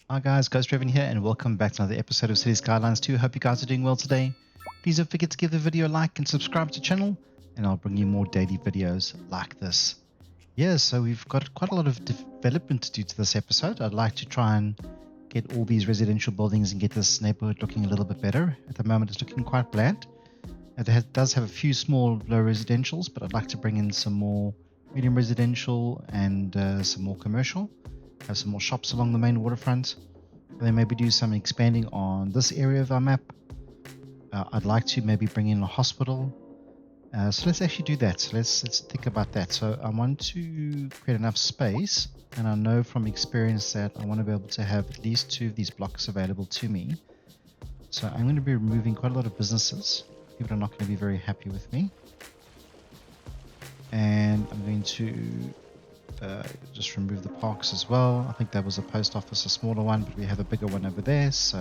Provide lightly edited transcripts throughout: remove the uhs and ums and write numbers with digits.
Hi guys, Ghost Raven here and welcome back to another episode of City Skylines 2. Hope you guys are doing well today. Please don't forget to give the video a like and subscribe to the channel and I'll bring you more daily videos like this. Yeah, so we've got quite a lot of development to do to this episode. I'd like to try and get all these residential buildings and get this neighborhood looking a little bit better. At the moment it's looking quite bland. It does have a few small low residentials, but I'd like to bring in some more medium residential and some more commercial. Have some more shops along the main waterfront. And then maybe do some expanding on this area of our map. I'd like to maybe bring in a hospital. So let's actually do that. So let's think about that. So I want to create enough space, and I know from experience that I want to be able to have at least 2 of these blocks available to me. So I'm going to be removing quite a lot of businesses. People are not going to be very happy with me. And I'm going to just remove the parks as well. I think that was a post office, a smaller one, but we have a bigger one over there, so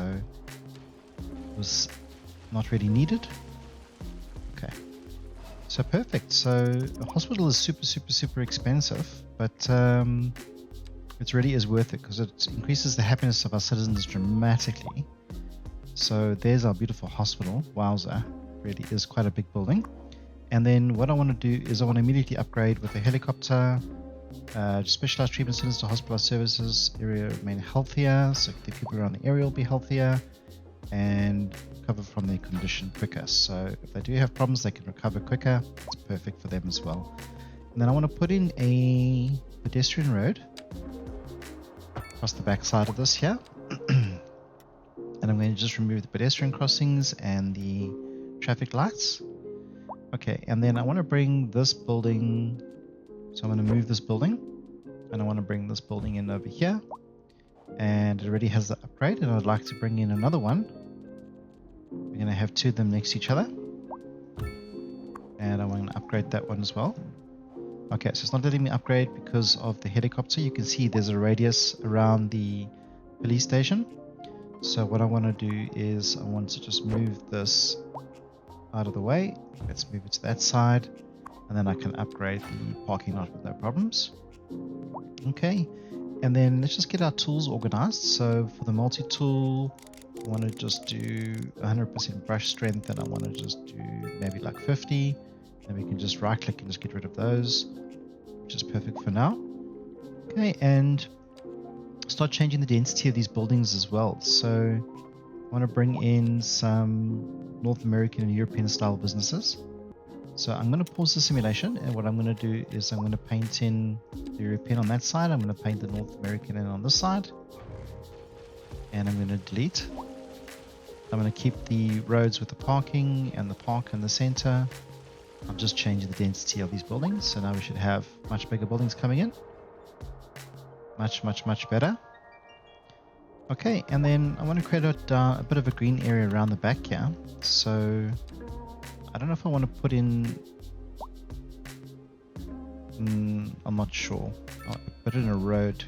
it was not really needed. Okay, so perfect. So the hospital is super expensive, but it really is worth it because it increases the happiness of our citizens dramatically. So there's our beautiful hospital. Wowza, really is quite a big building. And then what I want to do is I want to immediately upgrade with a helicopter. Specialized treatment centers to hospitalized services area remain healthier, so the people around the area will be healthier and recover from their condition quicker. So if they do have problems, they can recover quicker. It's perfect for them as well. And then I want to put in a pedestrian road across the back side of this here. And I'm going to just remove the pedestrian crossings and the traffic lights. Okay, and then I want to bring this building. So I'm going to move this building and I want to bring this building in over here, and it already has the upgrade, and I'd like to bring in another one. We're going to have 2 of them next to each other, and I want to upgrade that one as well. Okay, so it's not letting me upgrade because of the helicopter. You can see there's a radius around the police station. So what I want to do is I want to just move this out of the way. Let's move it to that side. And then I can upgrade the parking lot with no problems. Okay, and then let's just get our tools organized. So for the multi-tool, I want to just do 100% brush strength, and I want to just do maybe like 50. And we can just right click and just get rid of those, which is perfect for now. Okay, and start changing the density of these buildings as well. So I want to bring in some North American and European style businesses. So I'm going to pause the simulation, and what I'm going to do is I'm going to paint in the European on that side. I'm going to paint the North American in on this side, and I'm going to delete. I'm going to keep the roads with the parking and the park in the center. I'm just changing the density of these buildings, so now we should have much bigger buildings coming in. Much better. Okay, and then I want to create a bit of a green area around the back here. So I don't know if I want to put in, I'm not sure. I'll put it in a road.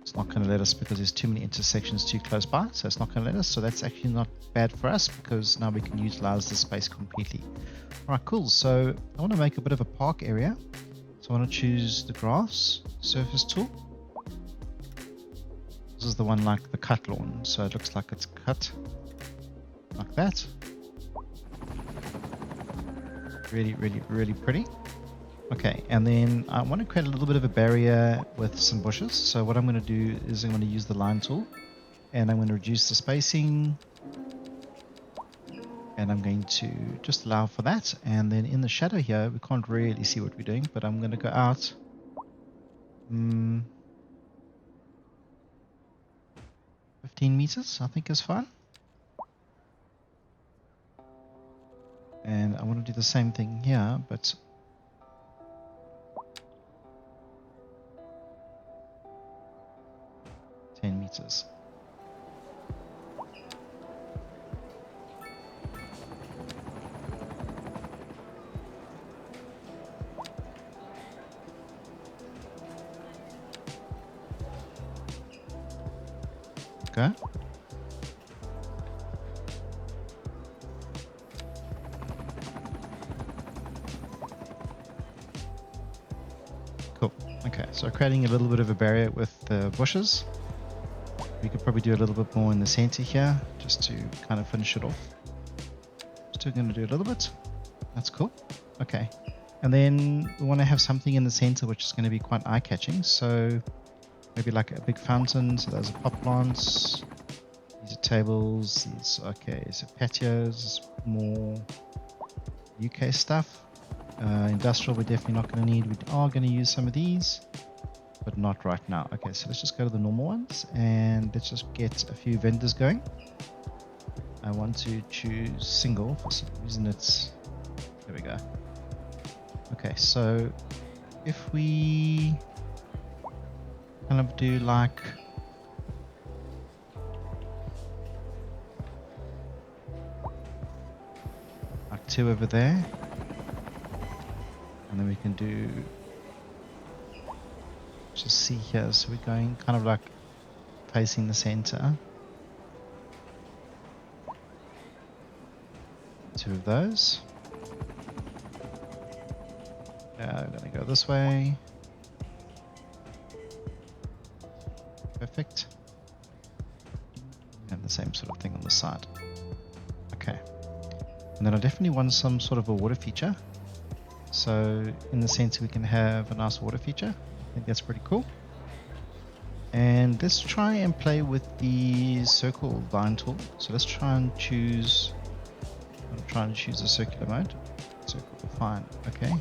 It's not going to let us because there's too many intersections too close by, so it's not going to let us. So that's actually not bad for us because now we can utilize the space completely. Alright, cool. So I want to make a bit of a park area. So I want to choose the grass surface tool. This is the one like the cut lawn, so it looks like it's cut like that. Really pretty. Okay, and then I want to create a little bit of a barrier with some bushes. So what I'm going to do is I'm going to use the line tool, and I'm going to reduce the spacing, and I'm going to just allow for that. And then in the shadow here, we can't really see what we're doing, but I'm going to go out 15 meters, I think is fine. And I want to do the same thing here, but meters. Okay. Cool. Okay, so creating a little bit of a barrier with the bushes. We could probably do a little bit more in the center here, just to kind of finish it off. Still going to do a little bit. That's cool. Okay. And then we want to have something in the center which is going to be quite eye-catching. So maybe like a big fountain. So those are pot plants. These are tables. These, okay, so patios, more UK stuff. Industrial we're definitely not going to need. We are going to use some of these, but not right now. Okay, so let's just go to the normal ones and let's just get a few vendors going. I want to choose single. For some reason it's, there we go. Okay, so if we kind of do like two over there, and then we can do, just see here, so we're going kind of like facing the center. Two of those. We're going to go this way. Perfect. And the same sort of thing on the side. Okay. And then I definitely want some sort of a water feature. So in the center we can have a nice water feature. I think that's pretty cool. And let's try and play with the circle line tool. So let's try and choose, I'm trying to choose a circular mode. Circle, fine, okay.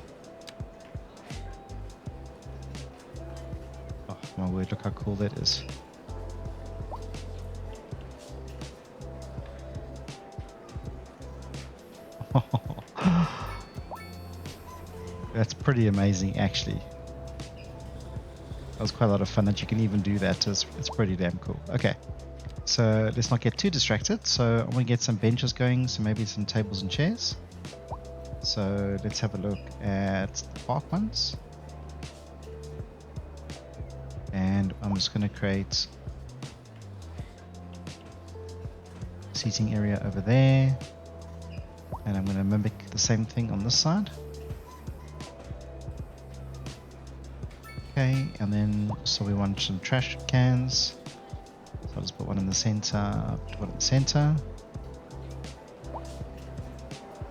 Oh my word, look how cool that is. That's pretty amazing, actually. That was quite a lot of fun that you can even do that. It's pretty damn cool. Okay, so let's not get too distracted. So I want to get some benches going, so maybe some tables and chairs. So let's have a look at the park ones. And I'm just going to create a seating area over there. And I'm going to mimic the same thing on this side. Okay, and then so we want some trash cans. So I'll just put one in the center, put one in the center.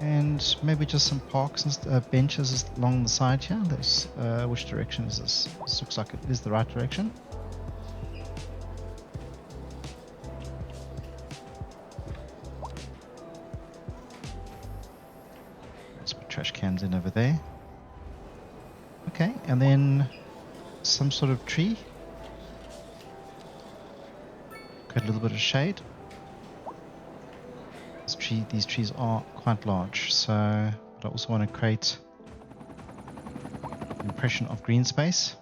And maybe just some parks and benches along the side here. There's, which direction is this? This looks like it is the right direction. Let's put trash cans in over there. Okay, and then some sort of tree. Got a little bit of shade. These trees are quite large, so but I also want to create an impression of green space.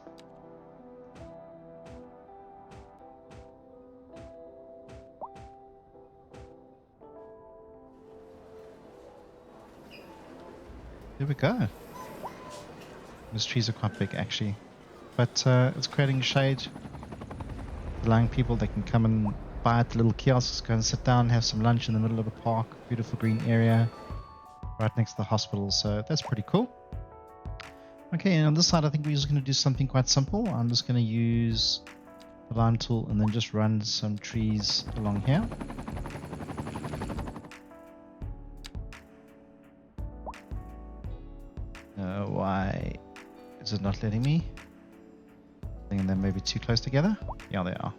There we go. Those trees are quite big actually, but it's creating shade, allowing people that can come and buy at the little kiosks, go and sit down, have some lunch in the middle of the park. Beautiful green area right next to the hospital, so that's pretty cool. Okay, and on this side I think we're just going to do something quite simple. I'm just going to use the line tool and then just run some trees along here. Why is it not letting me? I think they're maybe too close together. Yeah, they are.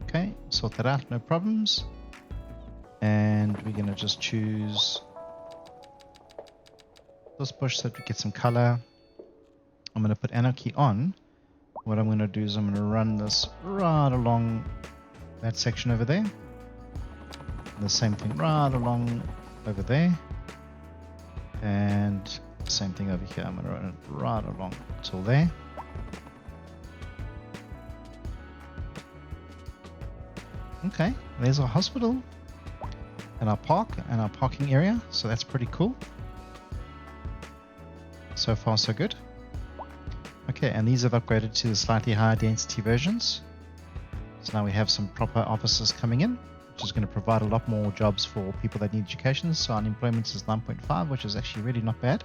Okay, sort that out, no problems. And we're going to just choose this bush so that we get some color. I'm going to put anarchy on. What I'm going to do is I'm going to run this right along that section over there. And the same thing right along over there. And same thing over here. I'm going to run it right along till there. Okay, there's our hospital and our park and our parking area, so that's pretty cool. So far so good. Okay, and these have upgraded to the slightly higher density versions. So now we have some proper offices coming in, which is going to provide a lot more jobs for people that need education. So unemployment is 9.5, which is actually really not bad.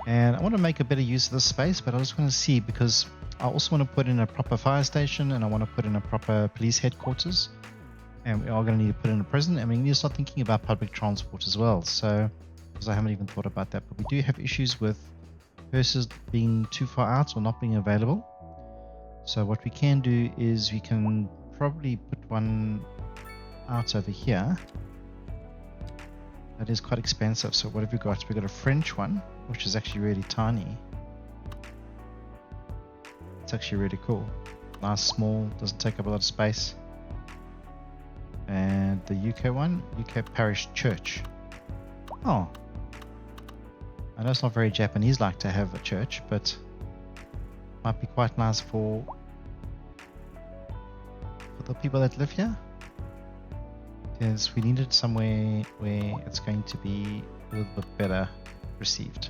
And I want to make a better use of this space, but I just want to see, because I also want to put in a proper fire station, and I want to put in a proper police headquarters, and we are going to need to put in a prison, and we need to start thinking about public transport as well. So, because I haven't even thought about that, but we do have issues with hearses being too far out or not being available. So what we can do is we can probably put one out over here. That is quite expensive. So what have we got? We've got a French one, which is actually really tiny. It's actually really cool. Nice, small, doesn't take up a lot of space. And the UK one, UK Parish Church. Oh. I know it's not very Japanese-like to have a church, but might be quite nice for the people that live here. Because we needed somewhere where it's going to be a little bit better received.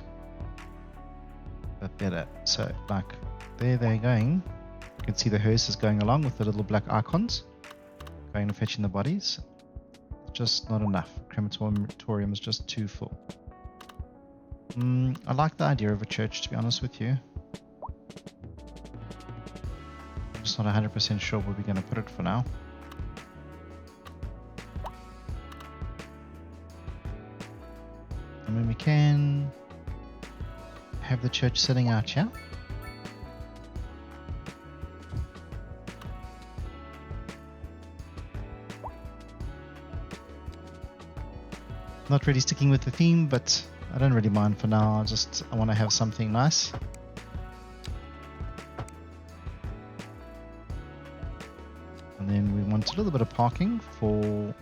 But better. So, like, there they're going. You can see the hearse is going along with the little black icons. Going and fetching the bodies. Just not enough. Crematorium is just too full. I like the idea of a church, to be honest with you. I'm just not 100% sure where we're going to put it for now. I mean, we can have the church sitting out here. Not really sticking with the theme, but I don't really mind for now. I want to have something nice. And then we want a little bit of parking for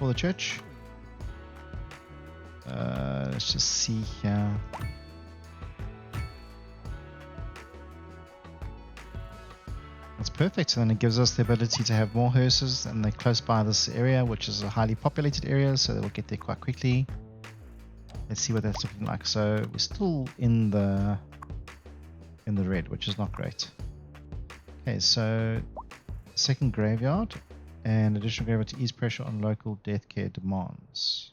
the church. Let's just see here. That's perfect. So then it gives us the ability to have more hearses, and they're close by this area, which is a highly populated area, so they'll get there quite quickly. Let's see what that's looking like. So we're still in the red, which is not great. Okay, so second graveyard and additional graveyard to ease pressure on local death care demands.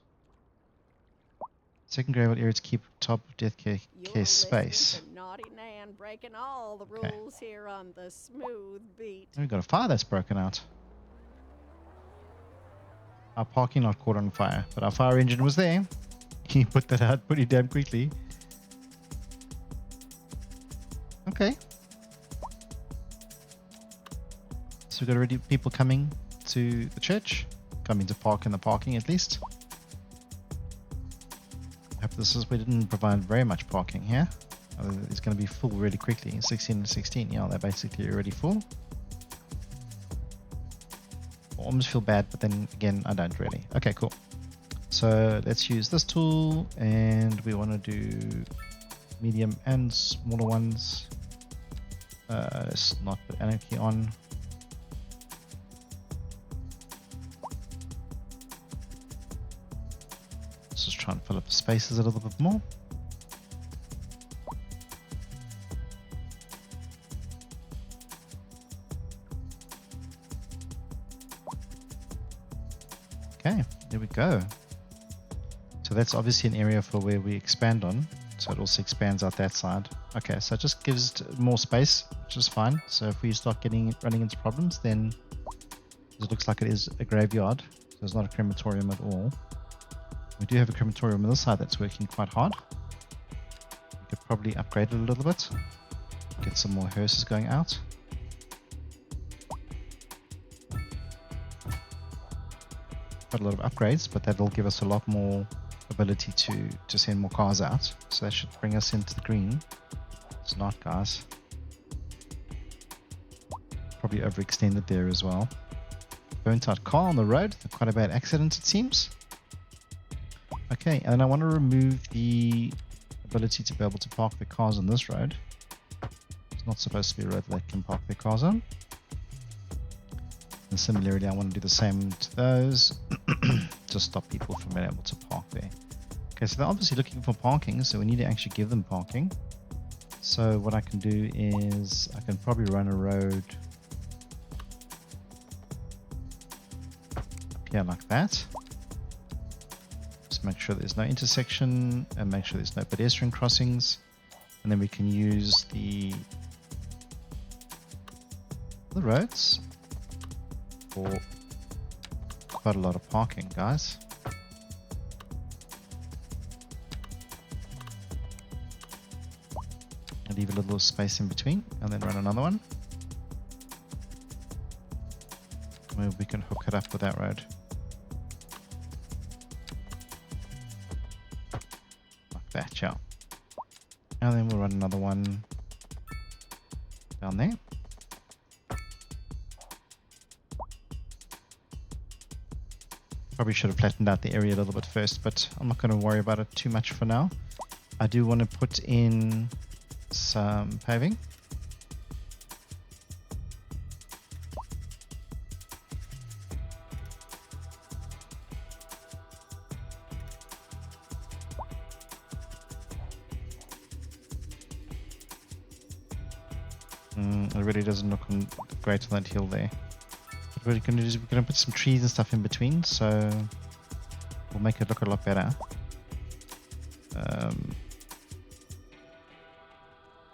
Second graveyard area to keep top death care space. Naughty Nan breaking all the rules here on the smooth beat. We've got a fire that's broken out. Our parking lot caught on fire, but our fire engine was there. He put that out pretty damn quickly. Okay. So we've got already people coming to the church, coming to park in the parking at least. We didn't provide very much parking here. It's going to be full really quickly. 16 and 16, yeah, they're basically already full. I almost feel bad, but then again, I don't really. Okay, cool. So let's use this tool, and we want to do medium and smaller ones. Let's not put anarchy on. Let's just try and fill up the spaces a little bit more. Okay, there we go. So that's obviously an area for where we expand on. So it also expands out that side. Okay, so it just gives it more space, which is fine. So if we start running into problems, then it looks like it is a graveyard. So it's not a crematorium at all. We do have a crematorium on this side that's working quite hard. We could probably upgrade it a little bit. Get some more hearses going out. Quite a lot of upgrades, but that'll give us a lot more ability to send more cars out. So that should bring us into the green. It's not, guys. Probably overextended there as well. Burnt out car on the road. Quite a bad accident, it seems. Okay, and I want to remove the ability to be able to park the cars on this road. It's not supposed to be a road that they can park their cars on. And similarly, I want to do the same to those to stop people from being able to park there. Okay, so they're obviously looking for parking, so we need to actually give them parking. So what I can do is I can probably run a road up here like that. Just make sure there's no intersection and make sure there's no pedestrian crossings. And then we can use the the roads for quite a lot of parking, guys. I'll leave a little space in between and then run another one. Where we can hook it up with that road. Like that, yeah. And then we'll run another one down there. Probably should have flattened out the area a little bit first, but I'm not going to worry about it too much for now. I do want to put in some paving. It really doesn't look great on that hill there. What we're going to do is we're going to put some trees and stuff in between, so we'll make it look a lot better.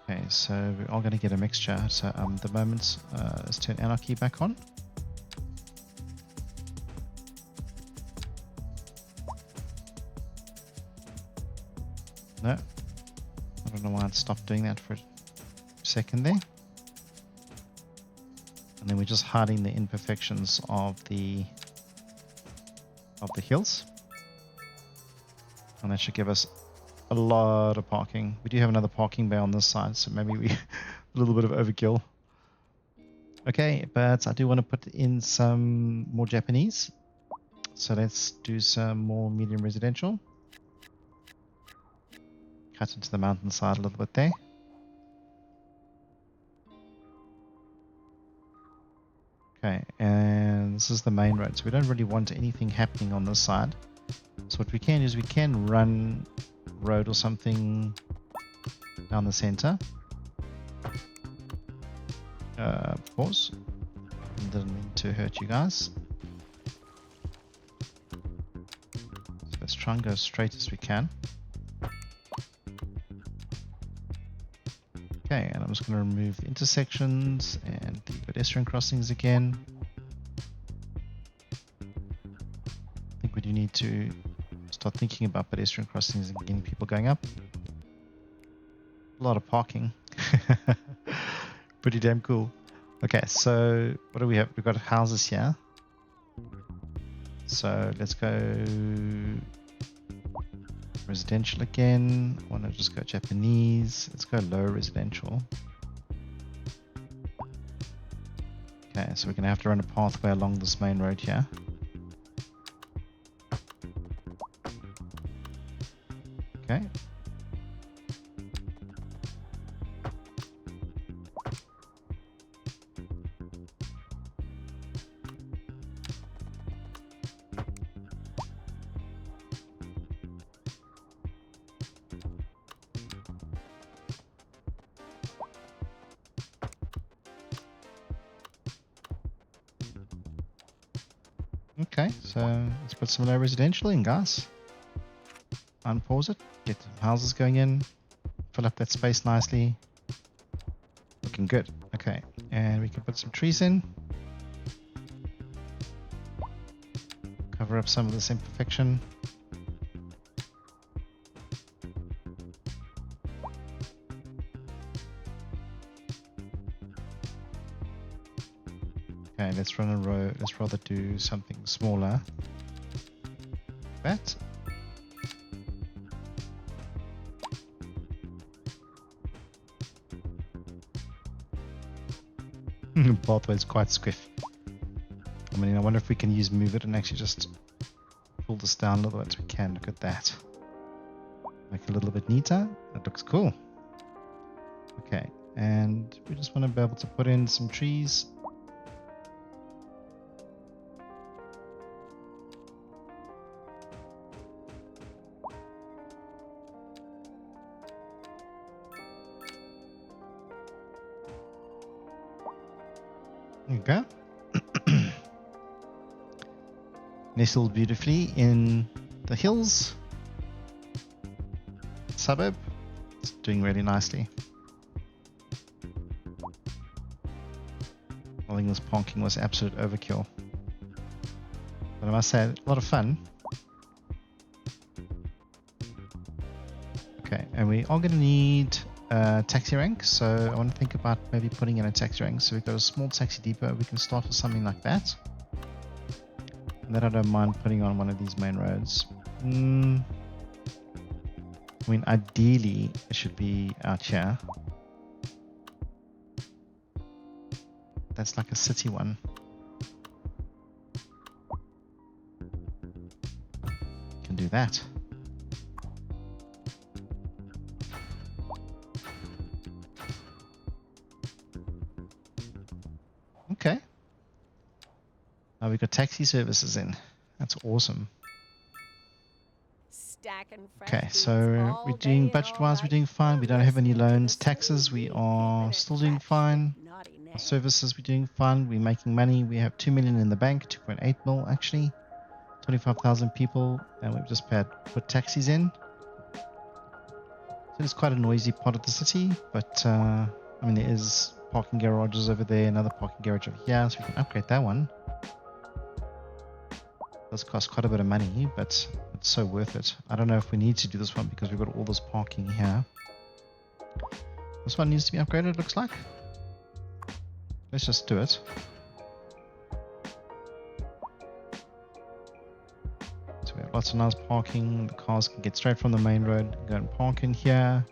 Okay, so we are going to get a mixture. So the moment, let's turn anarchy back on. No, I don't know why it stopped doing that for a second there. And then we're just hiding the imperfections of the hills, and that should give us a lot of parking. We do have another parking bay on this side, so maybe we a little bit of overkill. Okay, but I do want to put in some more Japanese, so let's do some more medium residential. Cut into the mountainside a little bit there. Okay, and this is the main road, so we don't really want anything happening on this side. So what we can is we can run road or something down the center. Of course, didn't mean to hurt you guys. So let's try and go as straight as we can. Okay, and I'm just going to remove intersections and the pedestrian crossings again. I think we do need to start thinking about pedestrian crossings and getting people going up. A lot of parking. Pretty damn cool. Okay, so what do we have? We've got houses here. So let's go residential again. I want to just go Japanese. Let's go low residential. Okay, so we're going to have to run a pathway along this main road here. Okay. Okay, so let's put some low residential in, guys. Unpause it, get the houses going in, fill up that space nicely. Looking good. Okay, and we can put some trees in. Cover up some of this imperfection. Okay, let's run a row. Let's rather do something smaller. That. Pathway is quite squiff. I mean, I wonder if we can use move it and actually just pull this down a little bit. We can. Look at that. Make it a little bit neater. That looks cool. Okay, and we just want to be able to put in some trees. Okay. Nestled beautifully in the hills. Suburb. It's doing really nicely. I think this parking was absolute overkill. But I must say, a lot of fun. Okay, and we are going to need a taxi rank, so I want to think about maybe putting in a taxi rank. So we've got a small taxi depot, we can start with something like that. And then I don't mind putting on one of these main roads. I mean, ideally, it should be out here. That's like a city one. Can do that. Okay. Now we've got taxi services in. That's awesome. Stacking fresh Okay, beans so all we're doing day and all budget-wise, we're night. doing fine. I'm We don't have any listening to the loans. Taxes, we smooth beat, are keeping it still doing fresh, fine. naughty Our Ned. services, we're doing fine. We're making money. We have 2 million in the bank, 2.8 mil actually. 25,000 people, and we've just put taxis in. So it's quite a noisy part of the city, but I mean, there is parking garages over there, another parking garage over here, so we can upgrade that one. It does cost quite a bit of money, but it's so worth it. I don't know if we need to do this one because we've got all this parking here. This one needs to be upgraded, it looks like. Let's just do it. So we have lots of nice parking. The cars can get straight from the main road, go and park in here.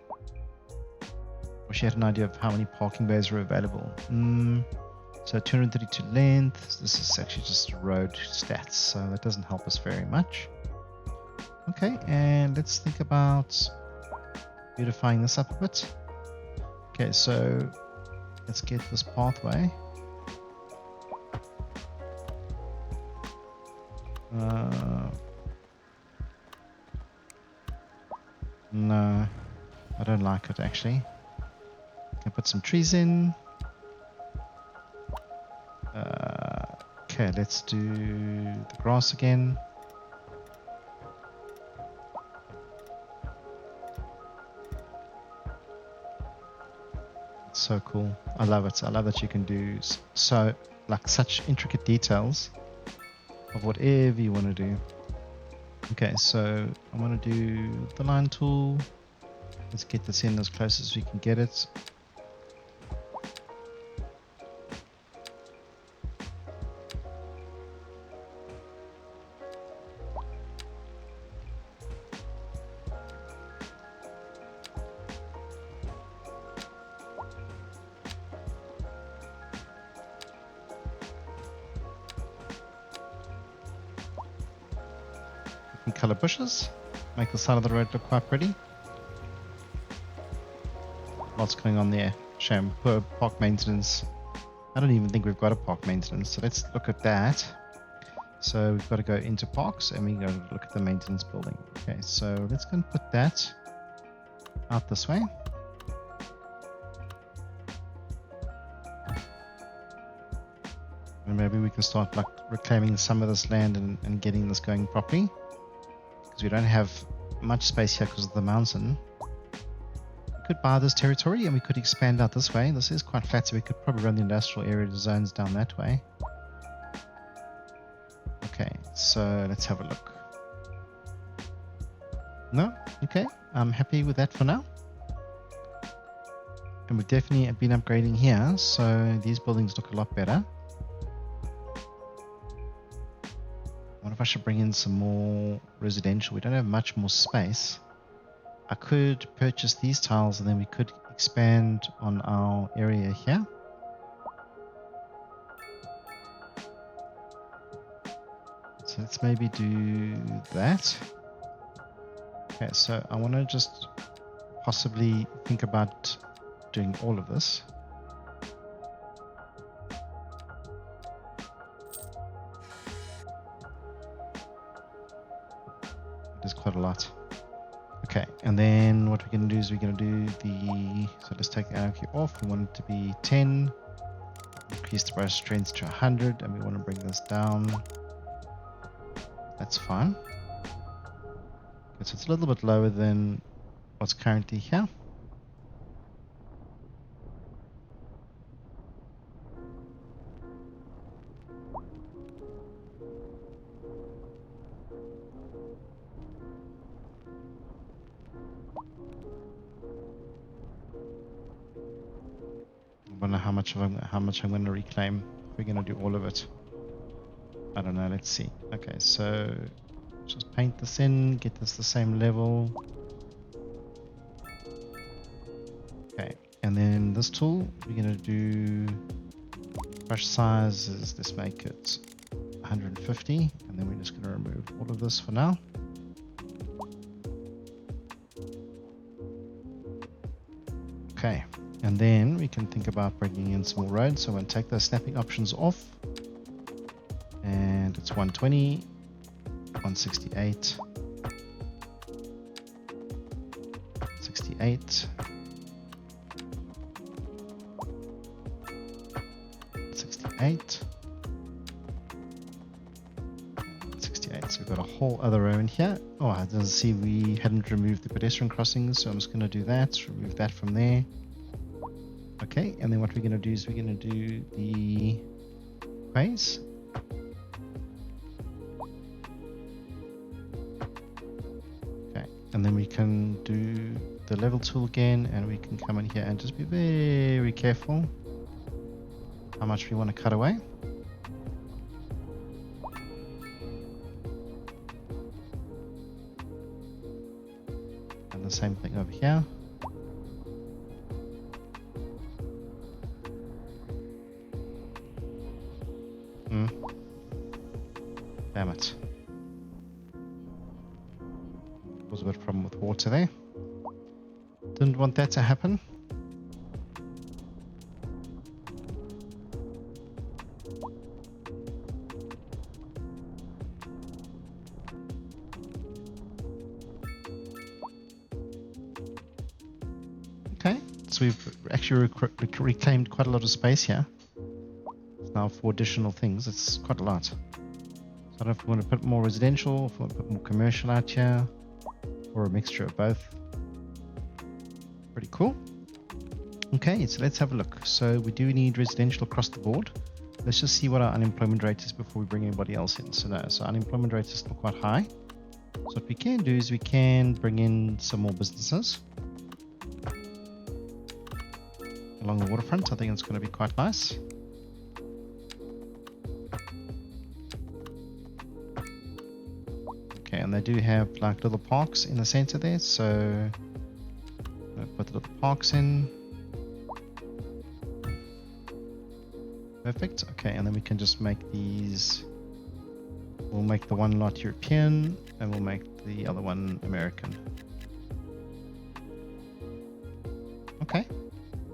Wish you had an idea of how many parking bays are available. So 232 length. This is actually just road stats, so that doesn't help us very much. Okay, and let's think about beautifying this up a bit. Okay, so let's get this pathway. No, I don't like it actually. Can put some trees in. Okay, let's do the grass again. It's so cool. I love it. I love that you can do so like such intricate details of whatever you want to do. Okay, so I'm going to do the line tool. Let's get this in as close as we can get it. Color bushes, make the side of the road look quite pretty. Lots going on there. Shame, poor park maintenance. I don't even think we've got a park maintenance, so let's look at that. So we've got to go into parks and we got to look at the maintenance building. Okay, so let's go and put that out this way. And maybe we can start like reclaiming some of this land and getting this going properly. Because we don't have much space here because of the mountain. We could buy this territory and we could expand out this way. This is quite flat, so we could probably run the industrial area zones down that way. Okay, so let's have a look. No? Okay, I'm happy with that for now. And we've definitely been upgrading here, so these buildings look a lot better. I wonder if I should bring in some more residential. We don't have much more space. I could purchase these tiles and then we could expand on our area here. So let's maybe do that. Okay, so I want to just possibly think about doing all of this. There's quite a lot. Okay, and then what we're going to do is we're going to do the, so let's take the anarchy off. We want it to be 10, increase the brush strength to 100, and we want to bring this down. That's fine. Okay, so it's a little bit lower than what's currently here. how much I'm going to reclaim. We're going to do all of it. I don't know. Let's see. Okay, so just paint this in, get this the same level. Okay, and then this tool, we're going to do brush sizes. Let's make it 150, and then we're just going to remove all of this for now. Okay, and then we can think about bringing in some more roads. So I'm going to take those snapping options off, and it's 120, 168, 68, 68, 68. So we've got a whole other row in here. Oh, I didn't see we hadn't removed the pedestrian crossings, so I'm just going to do that, remove that from there. Okay, and then what we're going to do is we're going to do the quays. Okay, and then we can do the level tool again, and we can come in here and just be very careful how much we want to cut away. And the same thing over here. Damn it. Was a bit of a problem with water there. Didn't want that to happen. Okay, so we've actually reclaimed quite a lot of space here. Now for additional things, it's quite a lot. So I don't know if we want to put more residential, if we want to put more commercial out here, or a mixture of both. Pretty cool. Okay, so let's have a look. So we do need residential across the board. Let's just see what our unemployment rate is before we bring anybody else in. So no, so unemployment rate is still quite high. So what we can do is we can bring in some more businesses along the waterfront. I think it's going to be quite nice. Okay, and they do have like little parks in the center there, so I'll put the little parks in. Perfect. Okay, and then we can just make these. We'll make the one lot European, and we'll make the other one American. Okay,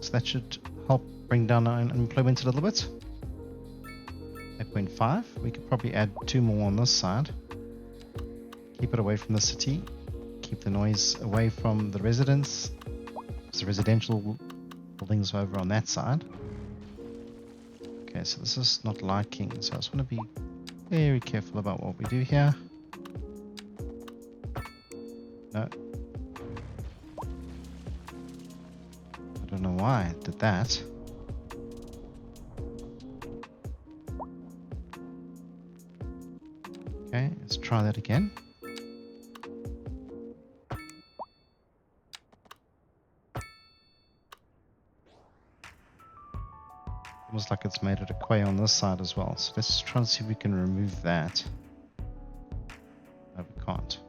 so that should help bring down our unemployment a little bit. 8.5. We could probably add 2 more on this side. Keep it away from the city. Keep the noise away from the residents. So residential buildings over on that side. Okay, so this is not liking. So I just want to be very careful about what we do here. No. I don't know why I did that. Okay, let's try that again. Almost like it's made it a quay on this side as well. So let's just try and see if we can remove that. No, we can't.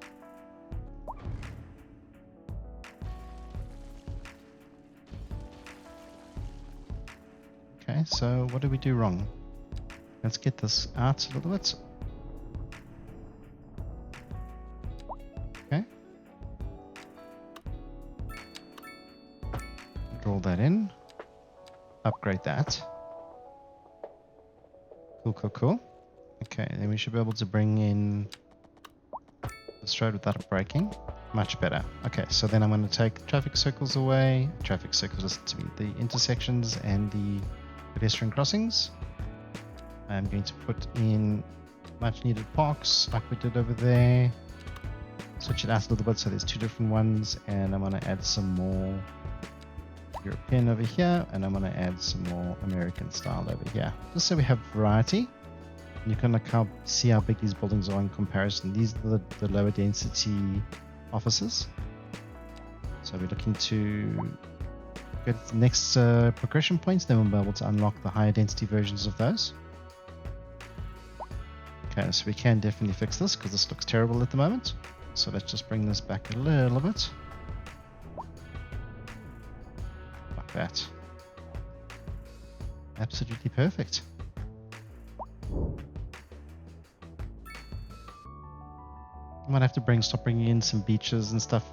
Okay, so what did we do wrong? Let's get this out a little bit. Okay. Draw that in. Upgrade that. Cool. Okay, then we should be able to bring in this road without braking. Much better. Okay, so then I'm going to take traffic circles away. Traffic circles to be the intersections and the pedestrian crossings. I'm going to put in much needed parks like we did over there. Switch it out a little bit so there's 2 different ones, and I'm going to add some more European over here, and I'm going to add some more American style over here, just so we have variety. You can see how big these buildings are in comparison. These are the lower density offices, so we're looking to get the next progression points, then we'll be able to unlock the higher density versions of those. Okay, so we can definitely fix this because this looks terrible at the moment. So let's just bring this back a little bit. Like that. Absolutely perfect. I might have to stop bringing in some beaches and stuff.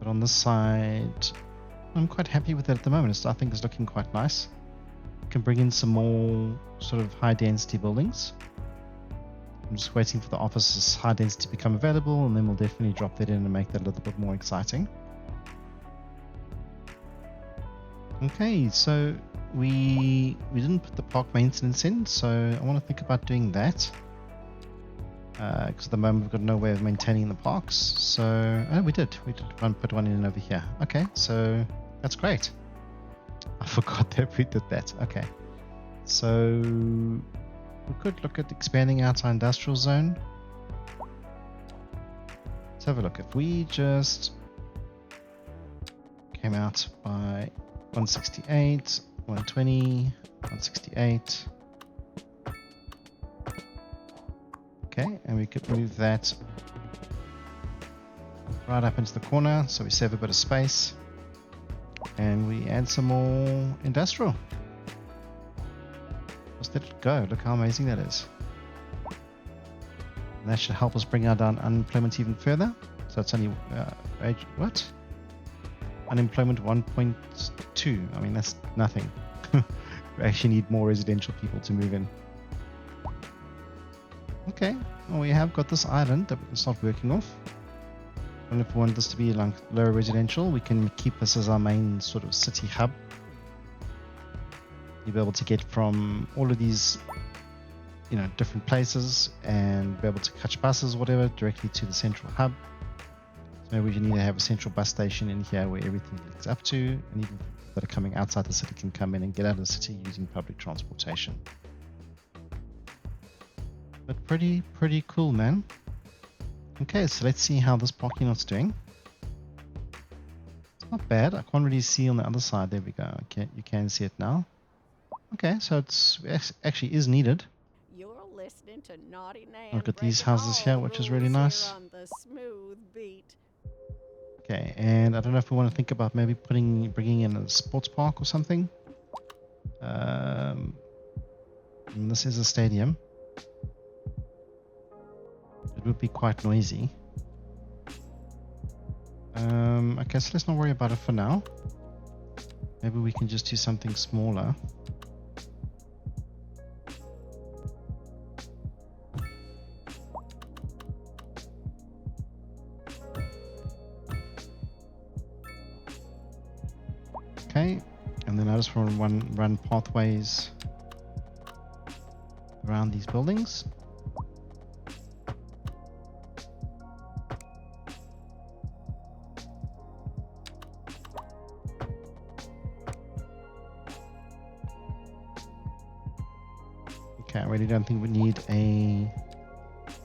But on this side, I'm quite happy with it at the moment. I think it's looking quite nice. You can bring in some more sort of high density buildings. I'm just waiting for the office's high density to become available, and then we'll definitely drop that in and make that a little bit more exciting. Okay, so we didn't put the park maintenance in, so I want to think about doing that. Because at the moment we've got no way of maintaining the parks. So we did put one in over here. Okay, so that's great. I forgot that we did that. Okay, so we could look at expanding out our industrial zone. Let's have a look. If we just came out by 168, 120, 168. Okay, and we could move that right up into the corner, so we save a bit of space. And we add some more industrial. Just let it go. Look how amazing that is. And that should help us bring our down unemployment even further. So it's only unemployment 1.2. I mean, that's nothing. We actually need more residential people to move in. Okay, well, we have got this island that we can start working off. And if we want this to be like lower residential, we can keep this as our main sort of city hub. You'll be able to get from all of these, different places and be able to catch buses, whatever, directly to the central hub. So maybe we need to have a central bus station in here where everything links up to, and even people that are coming outside the city can come in and get out of the city using public transportation. But pretty cool, man. Okay, so let's see how this parking lot's doing. It's not bad. I can't really see on the other side. There we go. Okay, you can see it now. Okay, so it actually is needed. You're listening to Naughty Nan. Look at these houses here, which is really nice. On the smooth beat. Okay, and I don't know if we want to think about maybe bringing in a sports park or something. And this is a stadium. It would be quite noisy. Okay, so let's not worry about it for now. Maybe we can just do something smaller. Okay, and then I just want to run pathways around these buildings. Okay, I really don't think we need a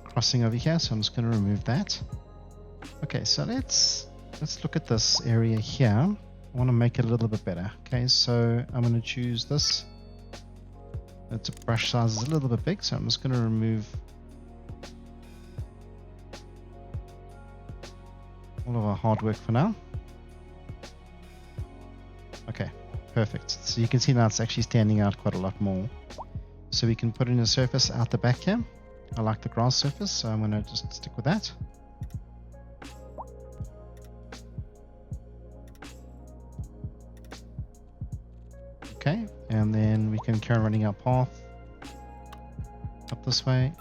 crossing over here, so I'm just going to remove that. Okay, so let's look at this area here. I want to make it a little bit better. Okay, so I'm going to choose this. Its brush size is a little bit big, so I'm just going to remove all of our hard work for now. Okay, perfect. So you can see now it's actually standing out quite a lot more. So we can put in a surface out the back here. I like the grass surface, so I'm going to just stick with that. Okay, and then we can carry on running our path up this way.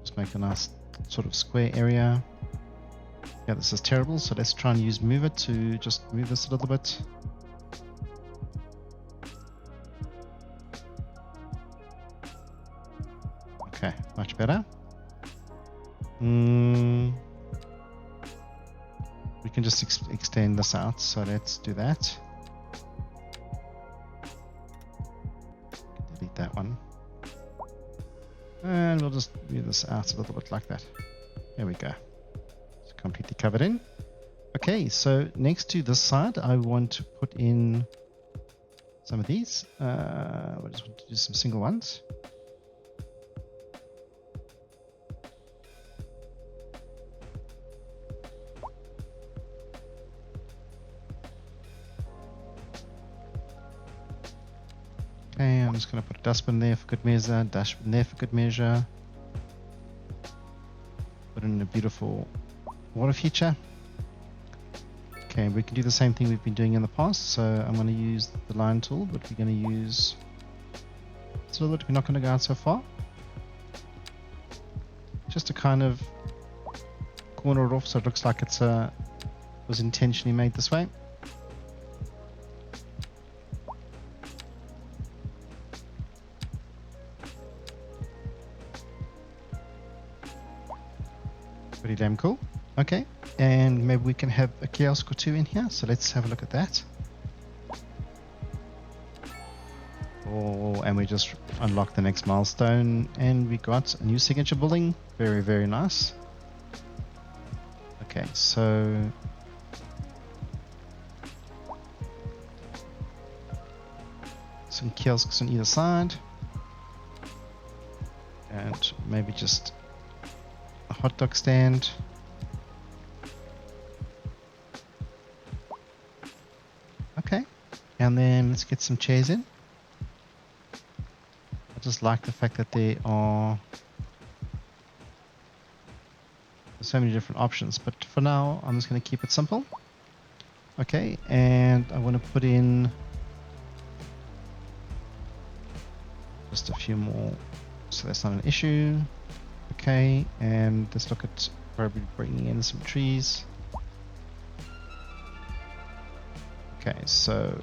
Just make a nice sort of square area. Yeah, this is terrible, so let's try and use move it to just move this a little bit. Okay, much better. We can just extend this out, so let's do that. Delete that one. And we'll just move this out a little bit like that. There we go. It's completely covered in. Okay, so next to this side, I want to put in some of these. I just want to do some single ones. Okay, I'm just going to put a dustbin there for good measure, dustbin there for good measure. Put in a beautiful water feature. Okay, we can do the same thing we've been doing in the past. So I'm going to use the line tool, but we're going to use it's a little bit, we're not going to go out so far. Just to kind of corner it off so it looks like it's was intentionally made this way. Pretty damn cool. Okay, and maybe we can have a kiosk or two in here, so let's have a look at that. Oh, and we just unlocked the next milestone, and we got a new signature building. Very, very nice. Okay, so some kiosks on either side, and maybe just a hot dog stand. Okay, and then let's get some chairs in. I just like the fact that there's so many different options, but for now I'm just going to keep it simple. Okay, and I want to put in just a few more, so that's not an issue. Okay, and let's look at probably bringing in some trees. Okay, so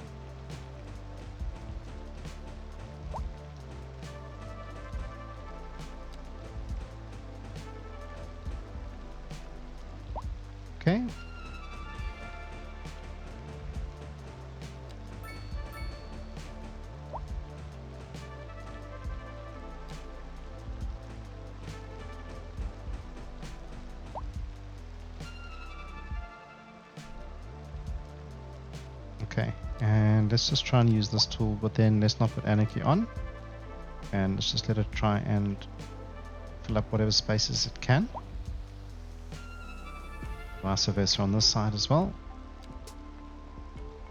okay. Okay, and let's just try and use this tool, but then let's not put anarchy on, and let's just let it try and fill up whatever spaces it can. Vice versa on this side as well.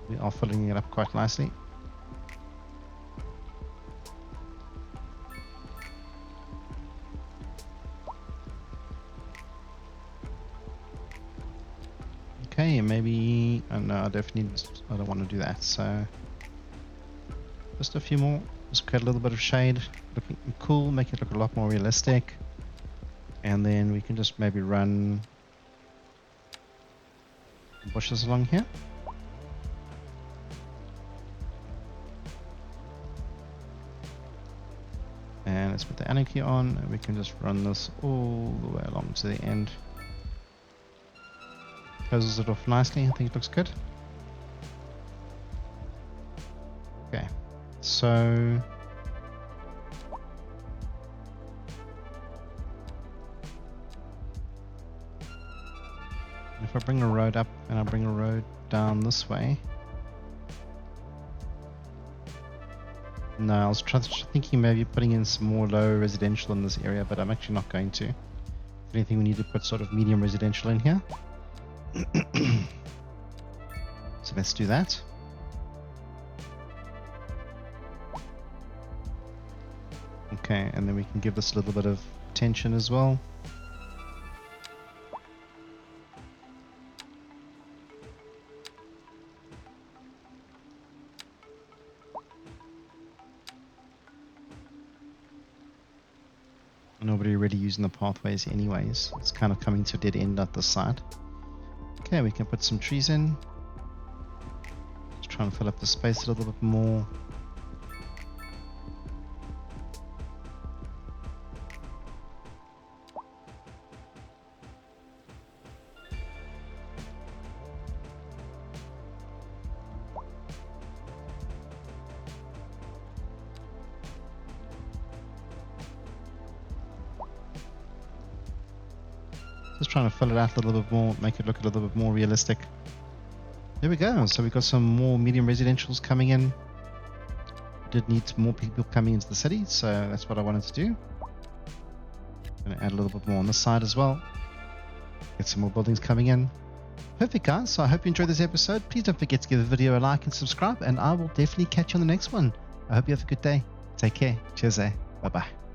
We are filling it up quite nicely. Okay, maybe, no, I definitely, I don't want to do that, so just a few more, just create a little bit of shade, looking cool, make it look a lot more realistic, and then we can just maybe run bushes along here. And let's put the anarchy on, and we can just run this all the way along to the end. Closes it off nicely. I think it looks good. Okay, so if I bring a road up and I bring a road down this way. No, I was thinking maybe putting in some more low residential in this area, but I'm actually not going to. If anything, we need to put sort of medium residential in here. So let's do that. Okay, and then we can give this a little bit of tension as well. Nobody really using the pathways anyways. It's kind of coming to a dead end at this side. Okay, we can put some trees in. Just try and fill up the space a little bit more. Just trying to fill it out a little bit more, make it look a little bit more realistic. There we go. So we've got some more medium residentials coming in. Did need more people coming into the city, so that's what I wanted to do. Going to add a little bit more on this side as well. Get some more buildings coming in. Perfect, guys. So I hope you enjoyed this episode. Please don't forget to give the video a like and subscribe, and I will definitely catch you on the next one. I hope you have a good day. Take care. Cheers, eh? Bye-bye.